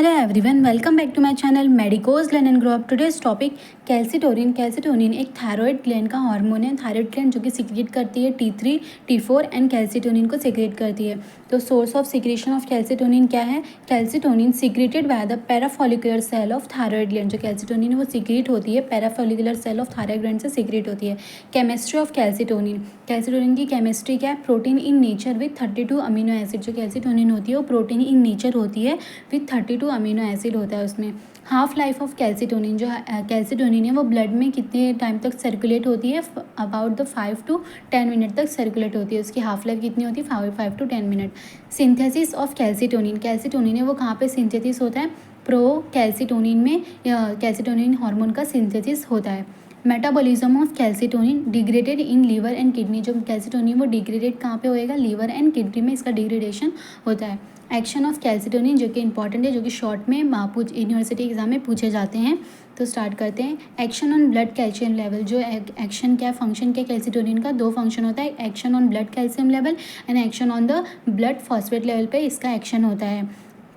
Hello everyone, welcome back to my channel Medicos Learn and Grow Up. Today's topic calcitonin. Calcitonin एक thyroid gland का hormone है. Thyroid gland जो कि secrete करती है T3, T4 and calcitonin को secrete करती है. तो source of secretion of calcitonin क्या है? Calcitonin secreted by the parafollicular cell of thyroid gland. जो कैल्सिटोनिन है वो सिक्रेट होती है, parafollicular cell of thyroid gland से सिक्रेट होती है. Chemistry of calcitonin. कैल्सिटोनिन की केमिस्ट्री क्या है? Protein in nature with 32 amino acid. जो कैल्सिटोनिन होती है वो प्रोटीन इन नेचर होती है विथ 32 अमीनो एसिड होता है उसमें. Half life of calcitonin. जो कैल्सिटोनिन है वो ब्लड में कितने टाइम तक सर्कुलेट होती है? अबाउट द 5 to 10 मिनट तक सर्कुलेट होती है. उसकी हाफ लाइफ कितनी होती है? 5 to 10 minute. Synthesis of calcitonin. Calcitonin है वो कहाँ पे सिंथेसिस होता है? प्रो कैल्सिटोनिन में कैल्सिटोनिन हार्मोन का सिंथेसिस होता है. Metabolism of calcitonin degraded in liver and kidney. जो कैल्सिटोनिन वो डिग्रेडेड कहाँ पे होएगा? लीवर एंड किडनी में इसका डिग्रेडेशन होता है. एक्शन ऑफ कैल्सिटोनिन जो कि इंपॉर्टेंट है, जो कि शॉर्ट में यूनिवर्सिटी एग्जाम में पूछे जाते हैं. तो स्टार्ट करते हैं. Action on blood calcium level. जो एक्शन क्या फंक्शन क्या कैल्सिटोनिन का? दो फंक्शन होता है. Action on blood calcium level and action on the blood phosphate level पे इसका एक्शन होता है.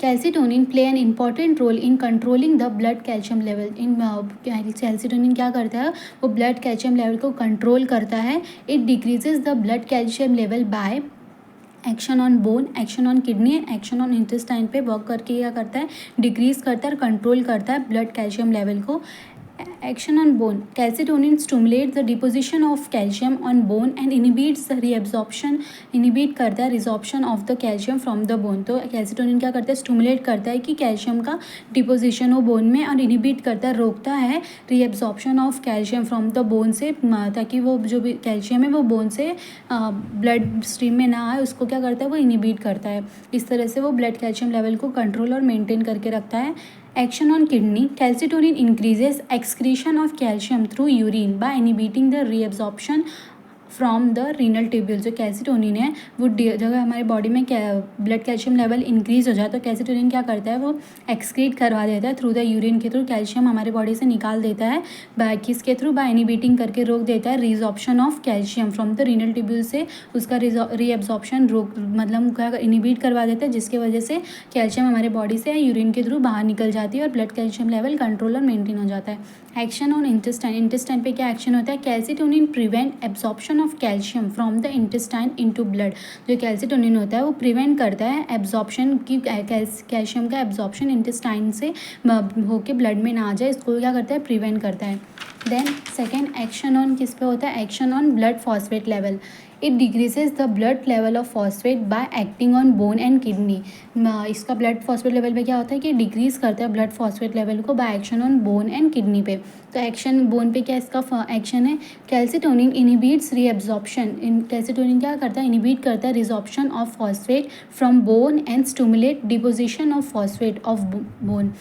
Calcitonin play an important role in controlling the blood calcium level. इन कैल्सिटोनिन क्या करता है? वो ब्लड कैल्शियम लेवल को कंट्रोल करता है. It decreases the blood calcium level by action on bone, action on kidney, action on intestine पे work करके क्या करता है? डिक्रीज करता है और कंट्रोल करता है ब्लड कैल्शियम लेवल को. Action on bone. Calcitonin stimulate the deposition of calcium on bone and inhibits reabsorption. Inhibit करता है resorption of the calcium from the bone. तो कैल्सिटोनिन क्या करता है? स्टिमुलेट करता है कि कैल्शियम का डिपोजिशन हो बोन में, और इनिबिट करता है, रोकता है reabsorption of calcium from the bone से, ताकि वो जो भी कैल्शियम है वो बोन से ब्लड स्ट्रीम में ना आए. उसको क्या करता है? वो इनिबिट करता है. इस तरह से वो ब्लड कैल्शियम लेवल को कंट्रोल और मेंटेन करके रखता है. Action on kidney. Calcitonin increases excretion of calcium through urine by inhibiting the reabsorption from the renal tubule. जो कैल्सिटोनिन है वो जब हमारे बॉडी में ब्लड कैल्शियम लेवल इंक्रीज हो जाए तो कैल्सिटोनिन क्या करता है? वो एक्सक्रीट करवा देता है थ्रू द यूरिन के थ्रू. कैल्शियम हमारे बॉडी से निकाल देता है किसके थ्रू? बाय इनिबिटिंग करके रोक देता है रीजॉर्प्शन of calcium from the renal tubule से. उसका रीएब्जॉर्प्शन रोक मतलब क्या इनिबिट करवा देता है, जिसकी वजह से कैल्शियम हमारे बॉडी से यूरिन के थ्रू बाहर निकल जाती है और ब्लड कैल्शियम लेवल कंट्रोल और मेंटेन हो जाता है. Action on intestine. इंटेस्टाइन पे क्या एक्शन होता है? Calcitonin prevent absorption of calcium from the intestine into blood. जो कैल्सिटोनिन होता है वो प्रिवेंट करता है एब्जॉर्प्शन की, कैल्शियम का एब्जॉर्प्शन इंटेस्टाइन से होके ब्लड में ना आ जाए. इसको क्या करता है? प्रिवेंट करता है. देन सेकेंड एक्शन ऑन किस पे होता है? Action on blood phosphate level. It decreases the blood level of phosphate bye acting on bone and kidney. इसका ब्लड फॉस्फेट लेवल पे क्या होता है कि डिक्रीज करता है ब्लड फॉस्फेट लेवल को bye action on bone and kidney पे. तो एक्शन बोन पे क्या इसका एक्शन है? Calcitonin inhibits reabsorption. कैल्सिटोनिन क्या करता है? इनिबिट करता है resorption of phosphate from bone and stimulate deposition of phosphate of bone.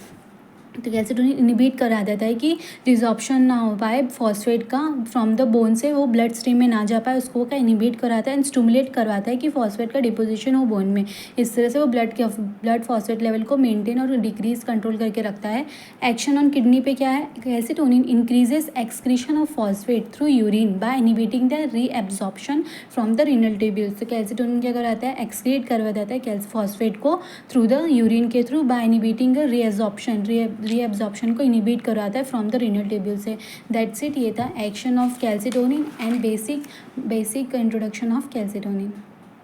तो कैल्सिटोनिन इनिबिट करा देता है कि रिजॉर्प्शन ना हो पाए फॉस्फेट का फ्रॉम द बोन से, वो ब्लड स्ट्रीम में ना जा पाए. उसको क्या इनिबिट कराता है एंड स्टिमुलेट करवाता है कि फॉस्फेट का डिपोजिशन हो बोन में. इस तरह से वो ब्लड फॉस्फेट लेवल को मेंटेन और डिक्रीज कंट्रोल करके रखता है. एक्शन ऑन किडनी पे क्या है? Calcitonin increases excretion of phosphate through urine by inhibiting the reabsorption from the renal tubules. तो कैल्सिटोनिन क्या कराता है? एक्सक्रीट करवा देता है फॉस्फेट को थ्रू द यूरिन के थ्रू बाय इनिबिटिंग रीएब्जॉर्प्शन को इनिबिट करवाता है फ्रॉम द रीनल ट्यूब्यूल से. That's it. ये था action of calcitonin and basic introduction of calcitonin.